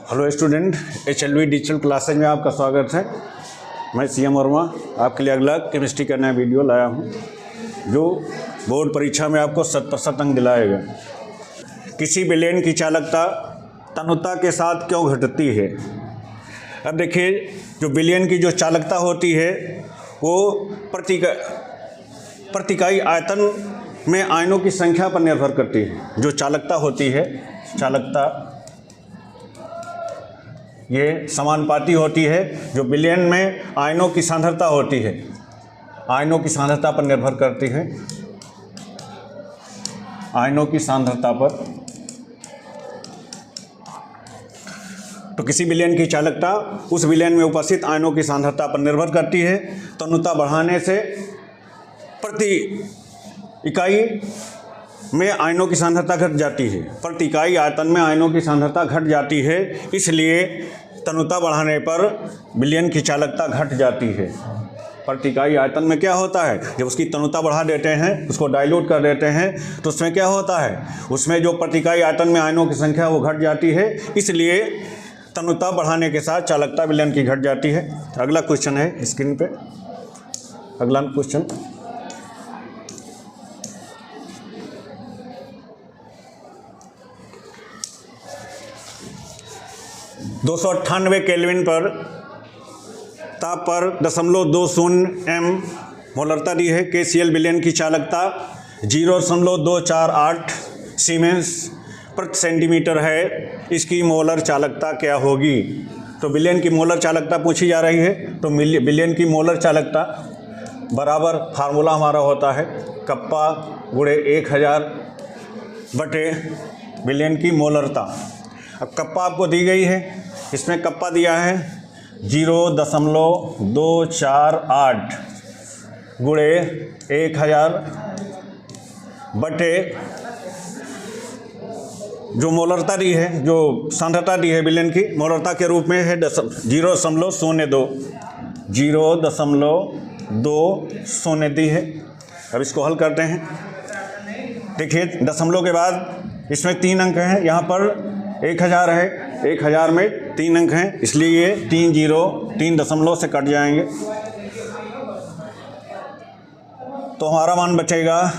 Hello student, HLV digital classes में आपका स्वागत है। मैं CM वर्मा आपके लिए अगला केमिस्ट्री का नया वीडियो लाया हूं, जो बोर्ड परीक्षा में आपको 100% अंक दिलाएगा। किसी विलेन की चालकता तन्यता के साथ क्यों घटती है? अब देखिए, जो विलेन की जो चालकता होती है वो प्रति इकाई आयतन में आयनों की संख्या पर निर्भर करती है। जो चालकता होती है, चालकता ये समानुपाती होती है। जो विलेन में आयनों की सांद्रता होती है, आयनों की सांद्रता पर निर्भर करती है, आयनों की सांद्रता पर। तो किसी विलेन की चालकता उस विलेन में उपस्थित आयनों की सांद्रता पर निर्भर करती है। तन्यता बढ़ाने से प्रति इकाई में आयनों की सांद्रता घट जाती है, प्रति इकाई आयतन में आयनों की सांद्रता घट जाती है। इसलिए तन्यता बढ़ाने पर विलेन की चालकता घट जाती है। प्रति इकाई आयतन में क्या होता है, जब उसकी तन्यता बढ़ा देते हैं, उसको डाइल्यूट कर देते हैं, तो उसमें क्या होता है, उसमें जो प्रति इकाई आयतन में आयनों की संख्या वो घट जाती है। इसलिए तन्यता बढ़ाने के साथ चालकता विलेन की घट जाती है। अगला क्वेश्चन है स्क्रीन पे। अगला क्वेश्चन, दो 298 केल्विन पर ताप पर 0.20 m मोलरता दी है। KCl विलेन की चालकता 0.248 सीमेंस प्रति सेंटीमीटर है। इसकी मोलर चालकता क्या होगी? तो विलेन की मोलर चालकता पूछी जा रही है। तो विलेन की मोलर चालकता बराबर फार्मूला हमारा होता है कप्पा गुणे 1000 बटे विलेन की मोलरता। अब कप्पा आपको दी गई है, इसमें कप्पा दिया है 0.248 गुणे 1000 बटे जो मोलरता दी है, जो सांद्रता दी है विलेन की, मोलरता के रूप में है 0.02 दी है। अब इसको हल करते हैं। देखिए, दशमलव के बाद इसमें 3 अंक हैं, यहाँ पर 1000 है, 1000 में 3 अंक हैं, इसलिए ये 3 दशमलव से कट जाएंगे। तो हमारा मान बचेगा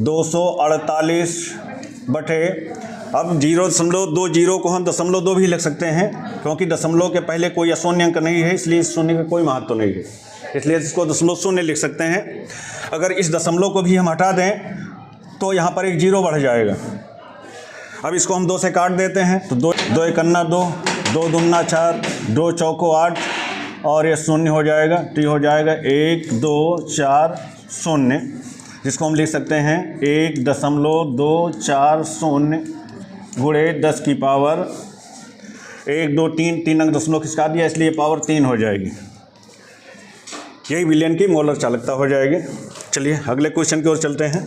248 बटे, अब 0.20 को हम 0.2 भी लिख सकते हैं, क्योंकि दशमलव के पहले कोई अशून्य अंक नहीं है, इसलिए इस शून्य का कोई महत्व नहीं है, इसलिए इसको 0.0 लिख सकते हैं। अगर इस दशमलव को भी हम हटा दें तो यहाँ पर एक 0 बढ़ जाएगा। अब इसको हम 2 से काट देते हैं, तो 2 एकन्ना 2, 2 दूना 4, 2 चौको 8 और ये 0 हो जाएगा। तो ये हो जाएगा 1 2 4 0, जिसको हम लिख सकते हैं 1.240 गुणे 10 की पावर 1 2 3 अंक दशमलव खिसका दिया, इसलिए पावर 3 हो जाएगी। यही विलेन की मोलर चालकता हो जाएगी। चलिए अगले क्वेश्चन की ओर चलते हैं।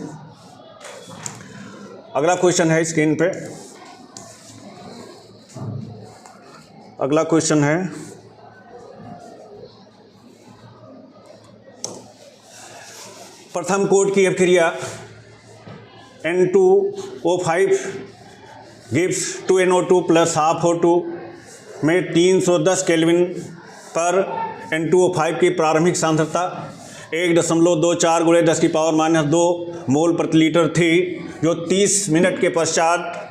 अगला क्वेश्चन है स्क्रीन पे। अगला क्वेश्चन है प्रथम कोट की अभिक्रिया N2O5 gives 2NO2 plus half O2 में 310 केल्विन पर N2O5 की प्रारंभिक सांद्रता 1.24 गुणे 10 की पावर -2 मोल प्रति लीटर थी, जो 30 मिनट के पश्चात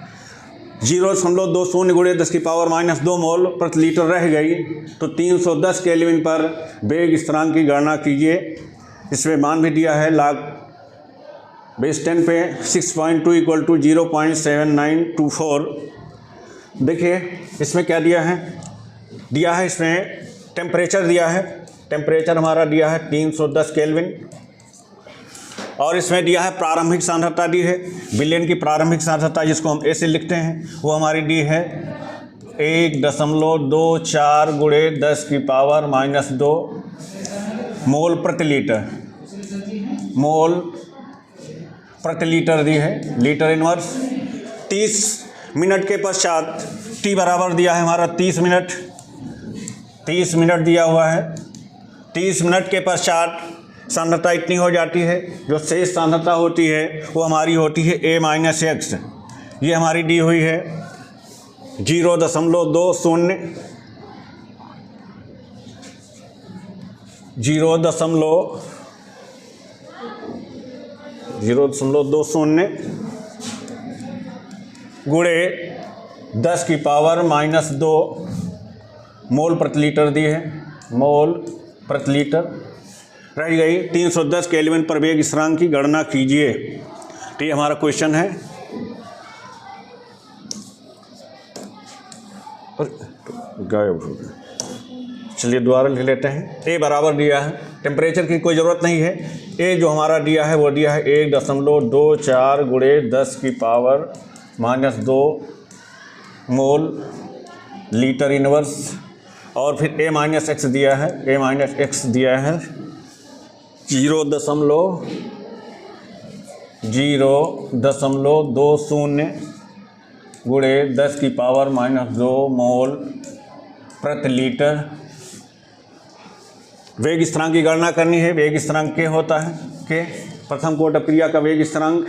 0.20 गुणे 10 की पावर -2 मोल प्रति लीटर रह गई। तो 310 केल्विन पर वेग स्थिरांक की गणना कीजिए। इसमें मान भी दिया है log बेस 10 पे 6.2 = 0.7924। देखिए इसमें क्या दिया है, इसमें टेम्परेचर दिया है, टेम्परेचर हमारा दिया है 310 केल्विन, और इसमें दिया है प्रारंभिक सांद्रता दी है। विलेन की प्रारंभिक सांद्रता, जिसको हम ऐसे लिखते हैं, वो हमारी दी है 1.24 गुणे 10 की पावर -2 मोल प्रति लीटर, मोल प्रति लीटर दी है, लीटर इनवर्स। 30 मिनट के पश्चात टी बराबर दिया है हमारा 30 मिनट, 30 मिनट दिया हुआ है। 30 मिनट के पश्चात सांद्रता इतनी हो जाती है, जो शेष सांद्रता होती है वो हमारी होती है A - X। ये हमारी दी हुई है 0.20 गुणे 10⁻⁻2 मोल प्रति लीटर दी है, मोल प्रति लीटर। रह गई 310 केल्विन पर वेग स्थिरांक की गणना कीजिए। तो ये हमारा क्वेश्चन है। गायब हो गया, चलिए दोबारा लिख लेते हैं। ए बराबर दिया है, टेम्परेचर की कोई ज़रूरत नहीं है। ए जो हमारा दिया है वो दिया है 1.24 गुणे 10⁻⁻2 मोल लीटर इनवर्स, और फिर A माइनस एक्स दिया है, A माइनस एक्स दिया है 0.020 गुणे 10⁻⁻2 मोल प्रति लीटर। वेग स्थिरांक की गणना करनी है। वेग स्थिरांक क्या होता है? के प्रथम कोट क्रिया का वेग स्थिरांक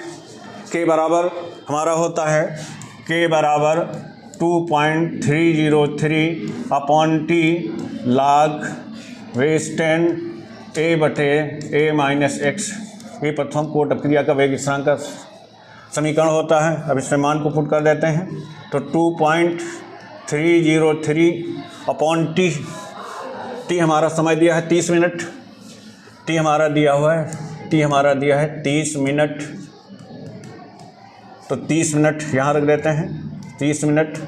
के बराबर हमारा होता है, के बराबर 2.303/T log veg 10 A/A minus x. ये प्रथम कोट क्रिया का वेग स्थिरांक का समीकरण होता है। अब इसमें मान को पुट कर देते हैं, तो 2.303/T। टी हमारा समय दिया है 30 मिनट, टी हमारा दिया हुआ है 30 मिनट। तो 30 मिनट यहाँ रख देते हैं, 30 मिनट।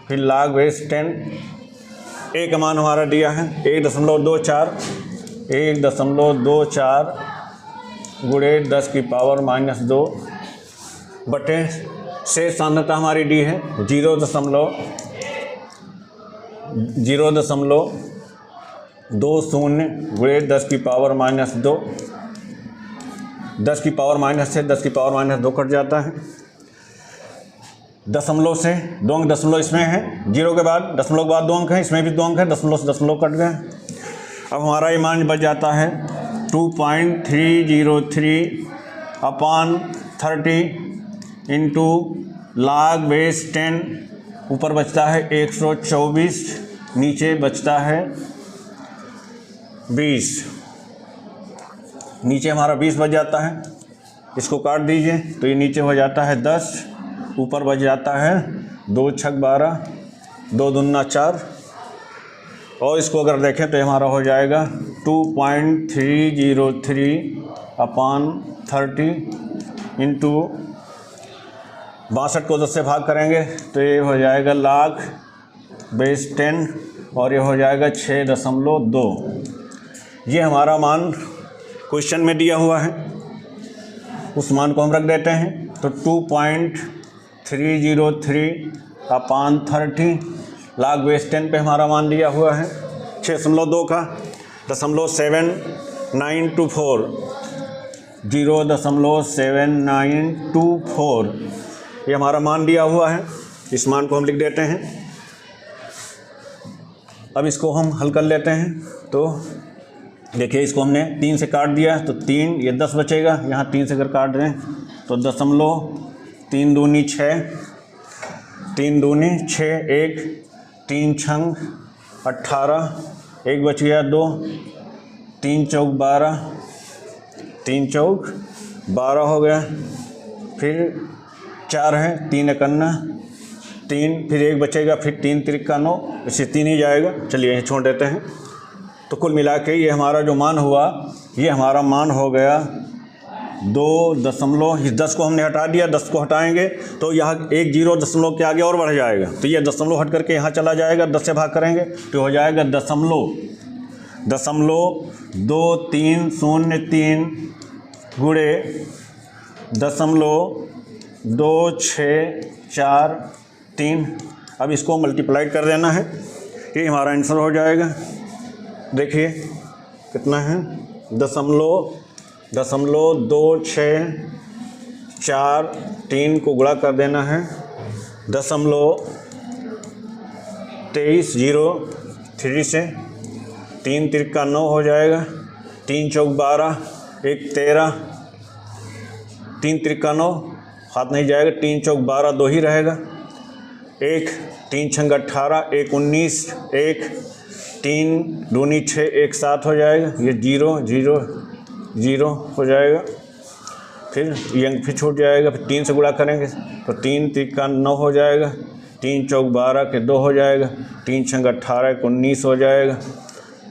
फिर log वेज 10, ए का मान हमारा दिया है 1.24 गुणे 10⁻⁻2 बटे से सांद्रता हमारी डी है 0.20 गुणे 10⁻⁻2। 10⁻⁻ से 10⁻⁻2 कट जाता है। दशमलव से 2 अंक दशमलव इसमें है, 0 के बाद दशमलव के बाद 2 अंक है, इसमें भी 2 अंक है, दशमलव से दशमलव कट गए। अब हमारा ये मान बच जाता है 2.303/30 इंटू log वेज 10। ऊपर बचता है 124, नीचे बचता है 20। नीचे हमारा 20 बच जाता है, इसको काट दीजिए तो ये नीचे हो जाता है 10, ऊपर बच जाता है 2 छक 12, 2 दूना 4। और इसको अगर देखें तो हमारा हो जाएगा 2.303/30 इंटू 62 को 10 से भाग करेंगे तो ये हो जाएगा log बेस 10 और ये हो जाएगा 6.2। ये हमारा मान क्वेश्चन में दिया हुआ है, उस मान को हम रख देते हैं। तो 2.303/30 log बेस 10 पे हमारा मान दिया हुआ है 6.2 का 0.7924 0.7924 ये हमारा मान दिया हुआ है। इस मान को हम लिख देते हैं। अब इसको हम हल कर लेते हैं। तो देखिए, इसको हमने 3 से काट दिया तो 3, ये 10 बचेगा। यहाँ 3 से अगर काट दें तो 3 दूनी 6, 3 दूनी 6, 1 3 छंग 18, 1 बच गया 2, 3 चौक 12, 3 चौक 12 हो गया। फिर 4 है, 3 एकन्ना 3, फिर 1 बचेगा, फिर 3 त्रिका 9, इससे 3 ही जाएगा। चलिए यहीं छोड़ देते हैं। तो कुल मिला के ये हमारा जो मान हुआ, ये हमारा मान हो गया 2 दशमलव, इस 10 को हमने हटा दिया, 10 को हटाएंगे तो यहाँ 1 0 दशमलव के आगे और बढ़ जाएगा, तो ये दशमलव हट करके यहाँ चला जाएगा। 10 से भाग करेंगे तो हो जाएगा 0.2303 गुणे 0.2643। अब इसको मल्टीप्लाई कर देना है, ये हमारा आंसर हो जाएगा। देखिए कितना है, 0.2643 को गुणा कर देना है 0.2303 से। 3 त्रिका 9 हो जाएगा, 3 चौक 12, 1 13, 3 त्रिका 9 हाथ नहीं जाएगा, 3 चौक 12 2 ही रहेगा, एक 3 छंग 18, एक 19, एक 3 दूनी 6, एक 7 हो जाएगा, ये 0 0 0 हो जाएगा। फिर ये अंक फिर छूट जाएगा, फिर 3 से गुणा करेंगे तो 3 तिक्का 9 हो जाएगा, 3 चौक 12 के 2 हो जाएगा, 3 छंग 18 को 19 हो जाएगा,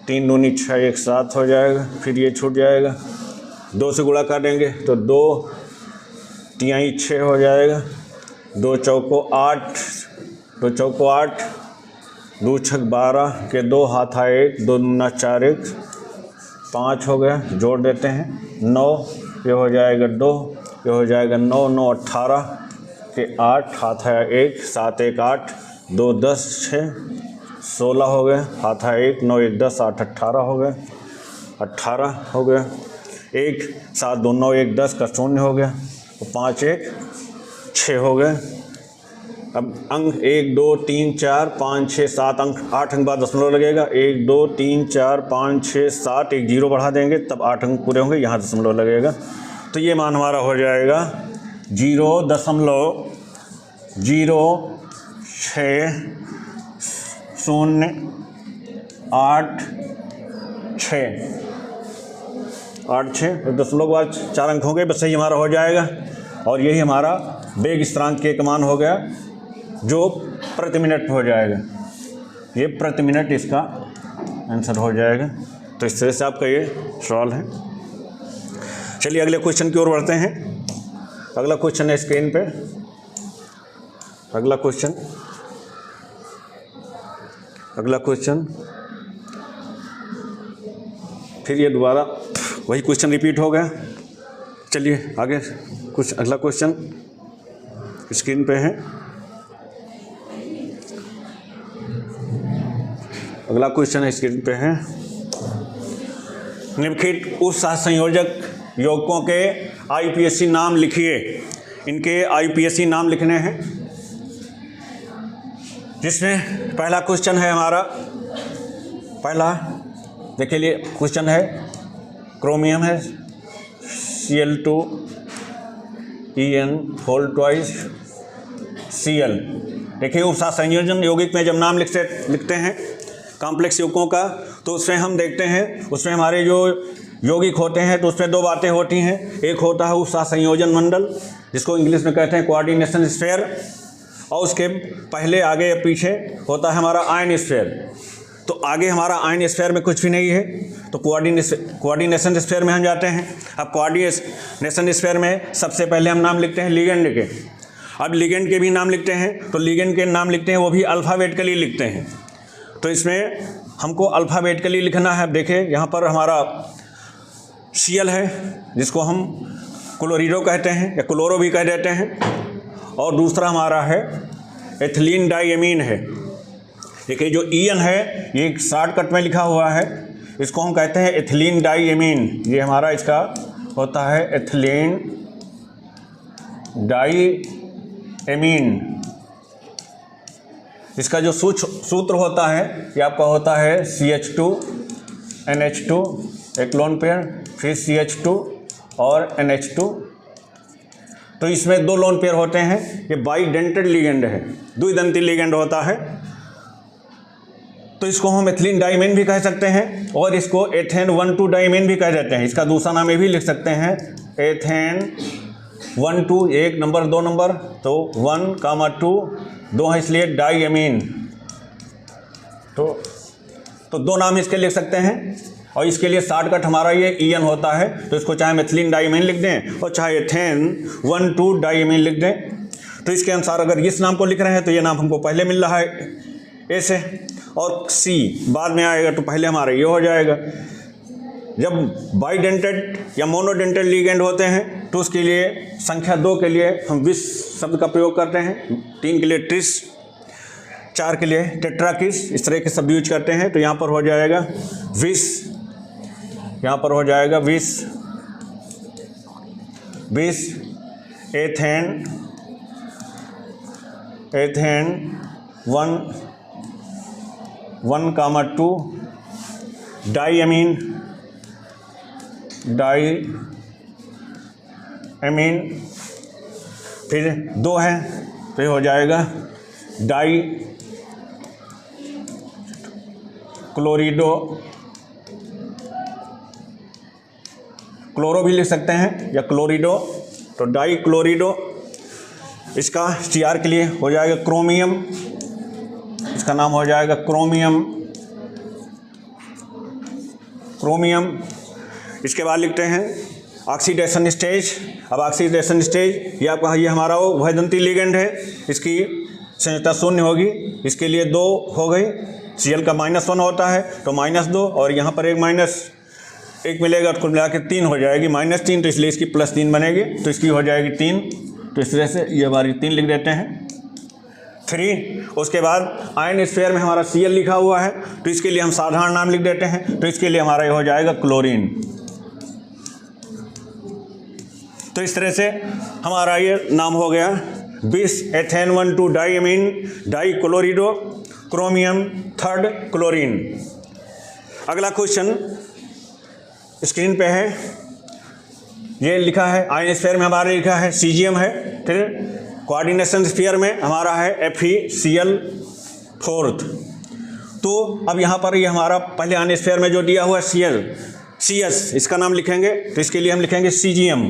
3 दूनी 6, एक 7 हो जाएगा। फिर ये छूट जाएगा, 2 से गुणा करेंगे तो 2 तिहाई 6 हो जाएगा, 2 चौको 8, 2 चौको 8, 2 छक 12 के 2 हाथ आए 1, 2 दूना 4, 1 5 हो गया। जोड़ देते हैं 9, ये हो जाएगा 2, ये हो जाएगा 9 9 18 के 8 हाथ आया 1, 7 1 8, 2 10 6 16 हो गए, हाथ आया 1, 9 1 10, 8 18 हो गए, 18 हो गया। 1 7 2 9 1 10 का 0 हो गया, तो 5 1 6 हो गए। अब अंक 1 2 3 4 5 6 7 अंक 8 अंक बाद दशमलव लगेगा, 1 2 3 4 5 6 7, एक 0 बढ़ा देंगे तब 8 अंक पूरे होंगे, यहाँ दशमलव लगेगा। तो ये मान हमारा हो जाएगा 0.006 0 8 6 8 6 दशमलव के बाद 4 अंक हो गए, बस यही हमारा हो जाएगा। और यही हमारा वेग स्थिरांक के एक मान हो गया जो प्रति मिनट हो जाएगा, ये प्रति मिनट इसका आंसर हो जाएगा। तो इस तरह से आपका ये सवाल है। चलिए अगले क्वेश्चन की ओर बढ़ते हैं। अगला क्वेश्चन है स्क्रीन पे, अगला क्वेश्चन फिर ये दोबारा वही क्वेश्चन रिपीट हो गया। चलिए आगे कुछ अगला क्वेश्चन स्क्रीन पे है। अगला क्वेश्चन है स्क्रीन पे है, निम्नलिखित उप सहसंयोजक यौगिकों के आईपीएसी नाम लिखिए। इनके आईपीएसी नाम लिखने हैं, जिसमें पहला क्वेश्चन है हमारा, पहला देखिए लिए क्वेश्चन है क्रोमियम है Cl2 En whole twice Cl। देखिए उप सहसंयोजन यौगिक में जब नाम लिखते हैं कॉम्प्लेक्स यौगिकों का, तो उसमें हम देखते हैं उसमें हमारे जो यौगिक होते हैं तो उसमें दो बातें होती हैं। एक होता है उप सहसंयोजन मंडल, जिसको इंग्लिश में कहते हैं कोऑर्डिनेशन स्फीयर, और उसके पहले आगे या पीछे होता है हमारा आयन स्फीयर। तो आगे हमारा आयन स्फीयर में कुछ भी नहीं है, तो कोऑर्डिनेशन स्फीयर में हम जाते हैं। अब कोऑर्डिनेशन स्फीयर में सबसे पहले हम नाम लिखते हैं लिगेंड के। अब लिगेंड के भी नाम लिखते हैं, तो लिगेंड के नाम लिखते हैं वो भी अल्फ़ाबेटिकली लिखते हैं। तो इसमें हमको अल्फ़ाबेटिकली लिखना है। देखिए यहाँ पर हमारा Cl है, जिसको हम क्लोरीडो कहते हैं या क्लोरो भी कह देते हैं, और दूसरा हमारा है एथिलीन डाइएमीन है। देखिए जो En है ये एक शॉर्टकट में लिखा हुआ है, इसको हम कहते हैं एथिलीन डाइएमीन। ये हमारा इसका होता है एथिलीन डाइएमीन। इसका जो सूत्र होता है ये आपका होता है CH2NH2 एक लोन पेयर, फिर CH2 और NH2। तो इसमें दो लोन पेयर होते हैं, ये बाइडेंटेड लिगेंड है, द्विदंती लिगेंड होता है। तो इसको हम एथिलीन डाइमीन भी कह सकते हैं, और इसको एथेन 1,2 डाइमीन भी कह देते हैं। इसका दूसरा नाम ये भी लिख सकते हैं एथेन 1,2 1 नंबर 2 नंबर, तो 1,2 2 है इसलिए डाइएमीन। तो दो नाम इसके लिख सकते हैं, और इसके लिए शॉर्टकट हमारा ये En होता है। तो इसको चाहे मेथिलीन डाइमीन लिख दें और चाहे एथेन 1,2 डाइमीन लिख दें। तो इसके अनुसार अगर इस नाम को लिख रहे हैं तो ये नाम हमको पहले मिल रहा है ए से, और C बाद में आएगा तो पहले हमारा ये हो जाएगा। जब बाइडेंटेड या मोनोडेंटेड लिगेंड होते हैं तो उसके लिए संख्या 2 के लिए हम विस शब्द का प्रयोग करते हैं, 3 के लिए ट्रिस, 4 के लिए टेट्राकिस, इस तरह के शब्द यूज करते हैं। तो यहाँ पर हो जाएगा विस, यहाँ पर हो जाएगा विस एथेन 1,2 डाइएमीन फिर 2 है तो ये हो जाएगा डाई क्लोरिडो, क्लोरो भी लिख सकते हैं या क्लोरिडो, तो डाई क्लोरिडो। इसका CR के लिए हो जाएगा क्रोमियम, इसका नाम हो जाएगा क्रोमियम, क्रोमियम। इसके बाद लिखते हैं ऑक्सीडेशन स्टेज। अब ऑक्सीडेशन स्टेज ये आपका ये हमारा वो उभयदंती लिगेंड है, इसकी संयोजकता 0 होगी, इसके लिए 2 हो गई, Cl का -1 होता है तो -2 और यहाँ पर एक -1 मिलेगा तो कुल मिला के 3 हो जाएगी, -3, तो इसलिए इसकी +3 बनेगी, तो इसकी हो जाएगी 3। तो इस तरह से ये हमारी 3 लिख देते हैं 3। उसके बाद आयन स्फीयर में हमारा Cl लिखा हुआ है तो इसके लिए हम साधारण नाम लिख देते हैं, तो इसके लिए हमारा ये हो जाएगा क्लोरीन। तो इस तरह से हमारा ये नाम हो गया bis ethane 1,2 diamine di chlorido chromium 3rd chlorine. अगला क्वेश्चन स्क्रीन पे है, ये लिखा है आयन स्फीयर में हमारा लिखा है Cgm है, फिर कोऑर्डिनेशन स्फीयर में हमारा है FeCl 4th। तो अब यहाँ पर ये हमारा पहले आयन स्फीयर में जो दिया हुआ है CS, इसका नाम लिखेंगे तो इसके लिए हम लिखेंगे Cgm,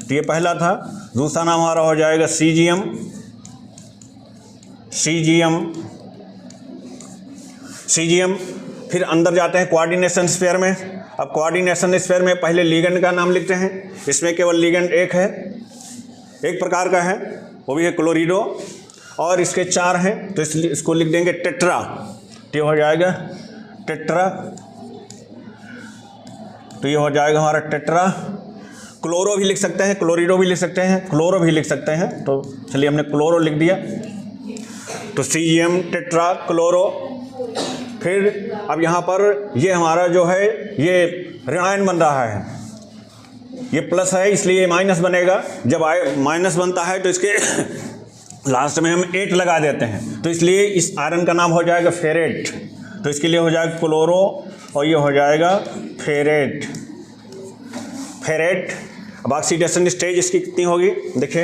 तो ये पहला था। दूसरा नाम हमारा हो जाएगा Cgm, फिर अंदर जाते हैं कोऑर्डिनेशन स्फीयर में। अब कोऑर्डिनेशन स्फीयर में पहले लिगेंड का नाम लिखते हैं, इसमें केवल लिगेंड एक है, एक प्रकार का है, वो भी है क्लोरिडो, और इसके 4 हैं तो इसलिए इसको लिख देंगे टेट्रा, तो ये हो जाएगा टेट्रा, तो ये हो जाएगा हमारा टेट्रा। क्लोरो भी लिख सकते हैं, क्लोरिडो भी लिख सकते हैं, क्लोरो भी लिख सकते हैं, तो चलिए हमने क्लोरो लिख दिया, तो Cgm टेट्रा क्लोरो। फिर अब यहाँ पर ये हमारा जो है ये ऋणायन बन रहा है, ये प्लस है इसलिए माइनस बनेगा, जब माइनस बनता है तो इसके लास्ट में हम 8 लगा देते हैं, तो इसलिए इस आयरन का नाम हो जाएगा फेरेट, तो इसके लिए हो जाएगा क्लोरो और ये हो जाएगा फेरेट। अब ऑक्सीडेशन स्टेज इसकी कितनी होगी, देखिए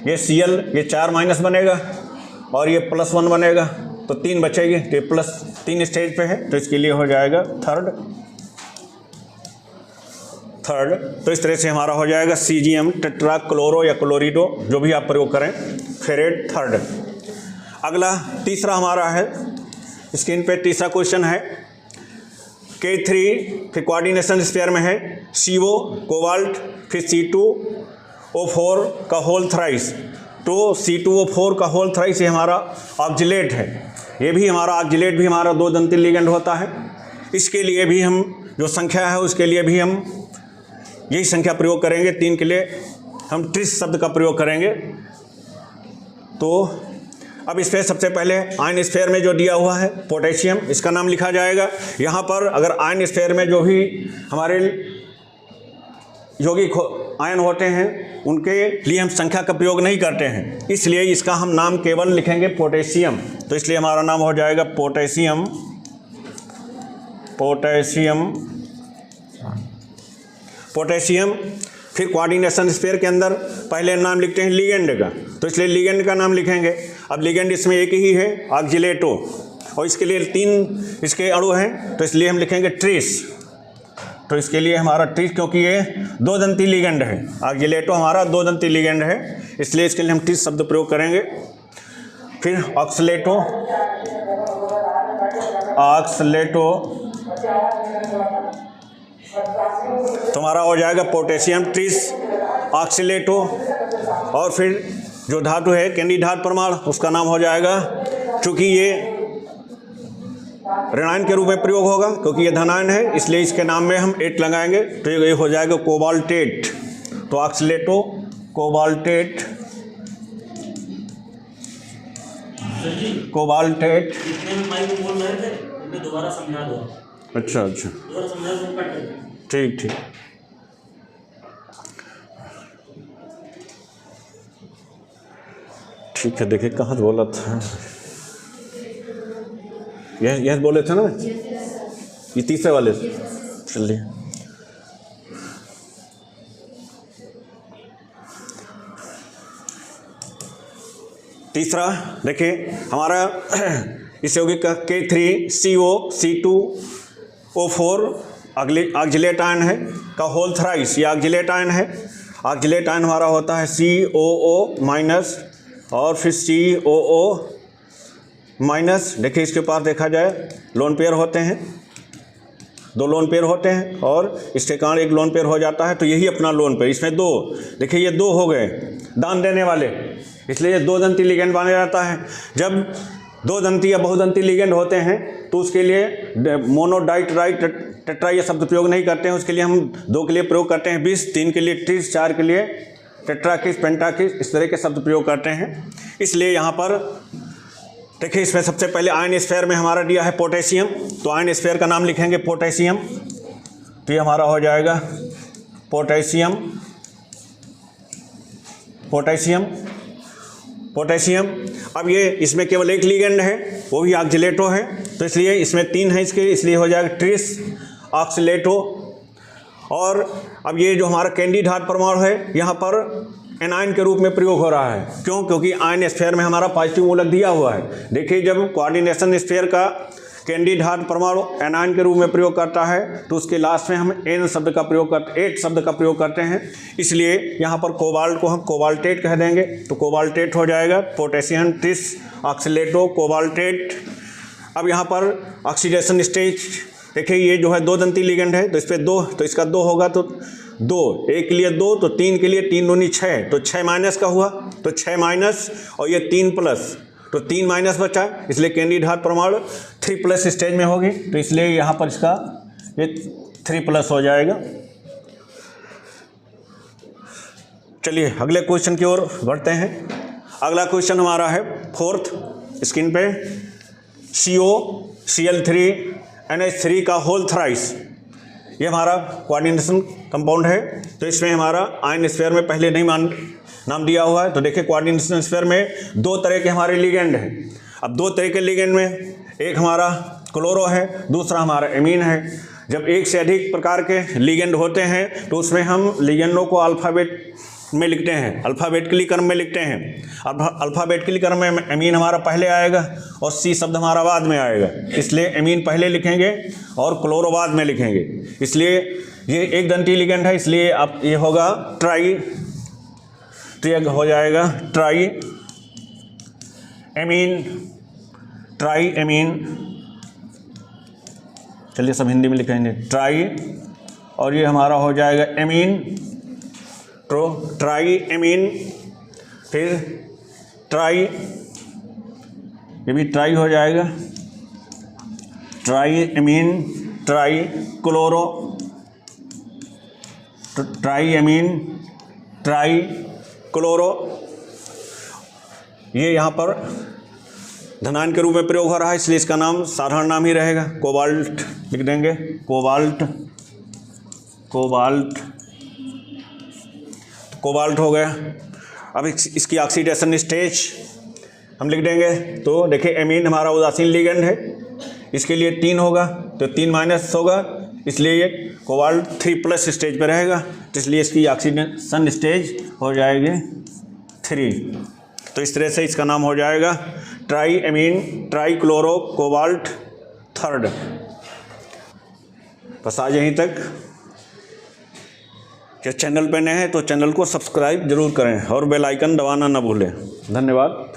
ये Cl ये 4 माइनस बनेगा और ये +1 बनेगा, तो 3 बचेगी, तो ये +3 स्टेज पे है, तो इसके लिए हो जाएगा 3rd। तो इस तरह से हमारा हो जाएगा Cgm टेट्रा क्लोरो या क्लोरिडो, जो भी आप प्रयोग करें, फेरेट 3rd। अगला तीसरा हमारा है स्क्रीन पे, तीसरा क्वेश्चन है K3, फिर कोऑर्डिनेशन स्फीयर में है CO कोबाल्ट, फिर C2O4 का होल थ्राइस, तो C2O4 का होल थ्राइस ये हमारा ऑक्जिलेट है, ये भी हमारा ऑक्जिलेट भी हमारा 2 दंती लिगेंड होता है। इसके लिए भी हम जो संख्या है उसके लिए भी हम यही संख्या प्रयोग करेंगे, 3 के लिए हम ट्रिस शब्द का प्रयोग करेंगे। तो अब इस पर सबसे पहले आयन स्फीयर में जो दिया हुआ है पोटेशियम, इसका नाम लिखा जाएगा। यहाँ पर अगर आयन स्फीयर में जो भी हमारे यौगिक आयन होते हैं उनके लिए हम संख्या का प्रयोग नहीं करते हैं, इसलिए इसका हम नाम केवल लिखेंगे पोटेशियम, तो इसलिए हमारा नाम हो जाएगा पोटेशियम। फिर कोऑर्डिनेशन स्फीयर के अंदर पहले नाम लिखते हैं लिगेंड का, तो इसलिए लिगेंड का नाम लिखेंगे। अब लिगेंड इसमें एक ही है ऑक्जिलेटो, और इसके लिए 3 इसके अणु हैं, तो इसलिए हम लिखेंगे ट्रिस, तो इसके लिए हमारा ट्रिस, क्योंकि ये 2 दंती लिगेंड है, ऑक्जिलेटो हमारा 2 दंती लिगेंड है, इसलिए इसके लिए हम ट्रिस शब्द प्रयोग करेंगे। फिर ऑक्सलेटो तुम्हारा हो जाएगा पोटेशियम ट्रिस ऑक्सीलेटो। और फिर जो धातु है कैंडिडाट परमाणु, उसका नाम हो जाएगा, चूँकि ये ऋणायन के रूप में प्रयोग होगा क्योंकि ये धनायन है, इसलिए इसके नाम में हम 8 लगाएंगे, तो ये हो जाएगा कोबाल्टेट, तो ऑक्सीलेटो कोबाल्टेट। दोबारा समझा दो। अच्छा, दोबारा समझा दो, ठीक। ठीक है, देखिए कहाँ बोला था, यह बोले थे ना, ये तीसरे वाले, चलिए तीसरा देखिए हमारा इस यौगिक का K3CO C2O4 ऑक्जिलेट आयन है का होल थ्राइस, ये ऑक्जिलेट आयन है। ऑक्जिलेट आयन हमारा होता है COO माइनस और फिर COO माइनस। देखिए इसके पास देखा जाए लोन पेयर होते हैं, 2 लोन पेयर होते हैं और इसके कारण एक लोन पेयर हो जाता है, तो यही अपना लोन पेयर। इसमें 2, देखिए ये 2 हो गए दान देने वाले, इसलिए ये 2 दंती लिगेंड माना जाता है। जब 2 दंती या बहुदंती लिगेंड होते हैं तो उसके लिए मोनो डाई ट्राई टेट्रा ये शब्द प्रयोग नहीं करते हैं, उसके लिए हम 2 के लिए प्रयोग करते हैं 20, 3 के लिए 30, 4 के लिए टेट्राकिस, पेंटाकिस, इस तरह के शब्द प्रयोग करते हैं। इसलिए यहाँ पर देखिए इसमें सबसे पहले आयन स्फीयर में हमारा दिया है पोटेशियम, तो आयन स्फीयर का नाम लिखेंगे पोटेशियम, तो ये हमारा हो जाएगा पोटेशियम। पोटेशियम पोटेशियम अब ये इसमें केवल एक लिगेंड है, वो भी ऑक्जिलेटो है, तो इसलिए इसमें 3 है इसके, इसलिए हो जाएगा ट्रिस ऑक्सिलेटो। और अब ये जो हमारा कैंडिड हार्ट परमाणु है यहाँ पर एनायन के रूप में प्रयोग हो रहा है। क्यों? क्योंकि आयन स्फीयर में हमारा पॉजिटिव मूलक दिया हुआ है। देखिए जब कोऑर्डिनेशन स्फीयर का कैंडिड हार्ट परमाणु एनायन के रूप में प्रयोग करता है तो उसके लास्ट में हम एन शब्द का प्रयोग करते, 8 शब्द का प्रयोग करते हैं, इसलिए यहाँ पर कोबाल्ट को हम कोबाल्टेट कह देंगे, तो कोबाल्टेट हो जाएगा पोटेशियम ट्रिस ऑक्सिलेटो कोबाल्टेट। अब यहाँ पर ऑक्सीडेशन स्टेज देखिए ये जो है 2 दंती लिगेंड है, तो इस पर 2, तो इसका 2 होगा, तो 2, एक के लिए 2, तो 3 के लिए 3 दूनी 6, तो 6 माइनस का हुआ, तो 6 माइनस और ये 3 प्लस, तो 3 माइनस बचा, इसलिए कैंडिड हार्ट परमाणु 3 प्लस स्टेज में होगी, तो इसलिए यहाँ पर इसका ये 3 प्लस हो जाएगा। चलिए अगले क्वेश्चन की ओर बढ़ते हैं। अगला क्वेश्चन हमारा है 4th स्क्रीन पे, COCl3NH3 का होल थ्राइस, ये हमारा कोऑर्डिनेशन कंपाउंड है, तो इसमें हमारा आयन स्फीयर में पहले नहीं नाम दिया हुआ है। तो देखिए कोऑर्डिनेशन स्फीयर में 2 तरह के हमारे लिगेंड हैं। अब 2 तरह के लिगेंड में एक हमारा क्लोरो है, दूसरा हमारा एमीन है। जब एक से अधिक प्रकार के लिगेंड होते हैं तो उसमें हम लिगेंडों को अल्फ़ाबेट में लिखते हैं, अल्फ़ाबेटिकली क्रम में लिखते हैं। अब अल्फ़ाबेटिकली क्रम में एमीन हमारा पहले आएगा और सी शब्द हमारा बाद में आएगा, इसलिए एमीन पहले लिखेंगे और क्लोरो बाद में लिखेंगे। इसलिए ये एक दंती लिगेंड है, इसलिए अब ये होगा ट्राई, तो ये हो जाएगा ट्राई एमीन, ट्राई एमीन। चलिए सब हिंदी में लिखेंगे ट्राई, और ये हमारा हो जाएगा एमीन, तो ट्राई एमीन, फिर ट्राई, ये भी ट्राई हो जाएगा, ट्राई एमीन, ट्राई क्लोरो, तो ट्राई एमीन, ट्राई क्लोरो। ये यहाँ पर धनायन के रूप में प्रयोग हो रहा है, इसलिए इसका नाम साधारण नाम ही रहेगा, कोबाल्ट लिख देंगे, कोबाल्ट, कोबाल्ट, कोबाल्ट हो गया। अब इसकी ऑक्सीडेशन स्टेज हम लिख देंगे, तो देखिए एमीन हमारा उदासीन लिगेंड है, इसके लिए 3 होगा, तो 3 माइनस होगा, इसलिए ये कोबाल्ट 3 प्लस स्टेज पे रहेगा, तो इसलिए इसकी ऑक्सीडेशन स्टेज हो जाएगी 3। तो इस तरह से इसका नाम हो जाएगा try amine try chloro cobalt 3rd। बस आज यहीं तक। क्या चैनल पे नए हैं तो चैनल को सब्सक्राइब जरूर करें और बेल आइकन दबाना ना भूलें। धन्यवाद।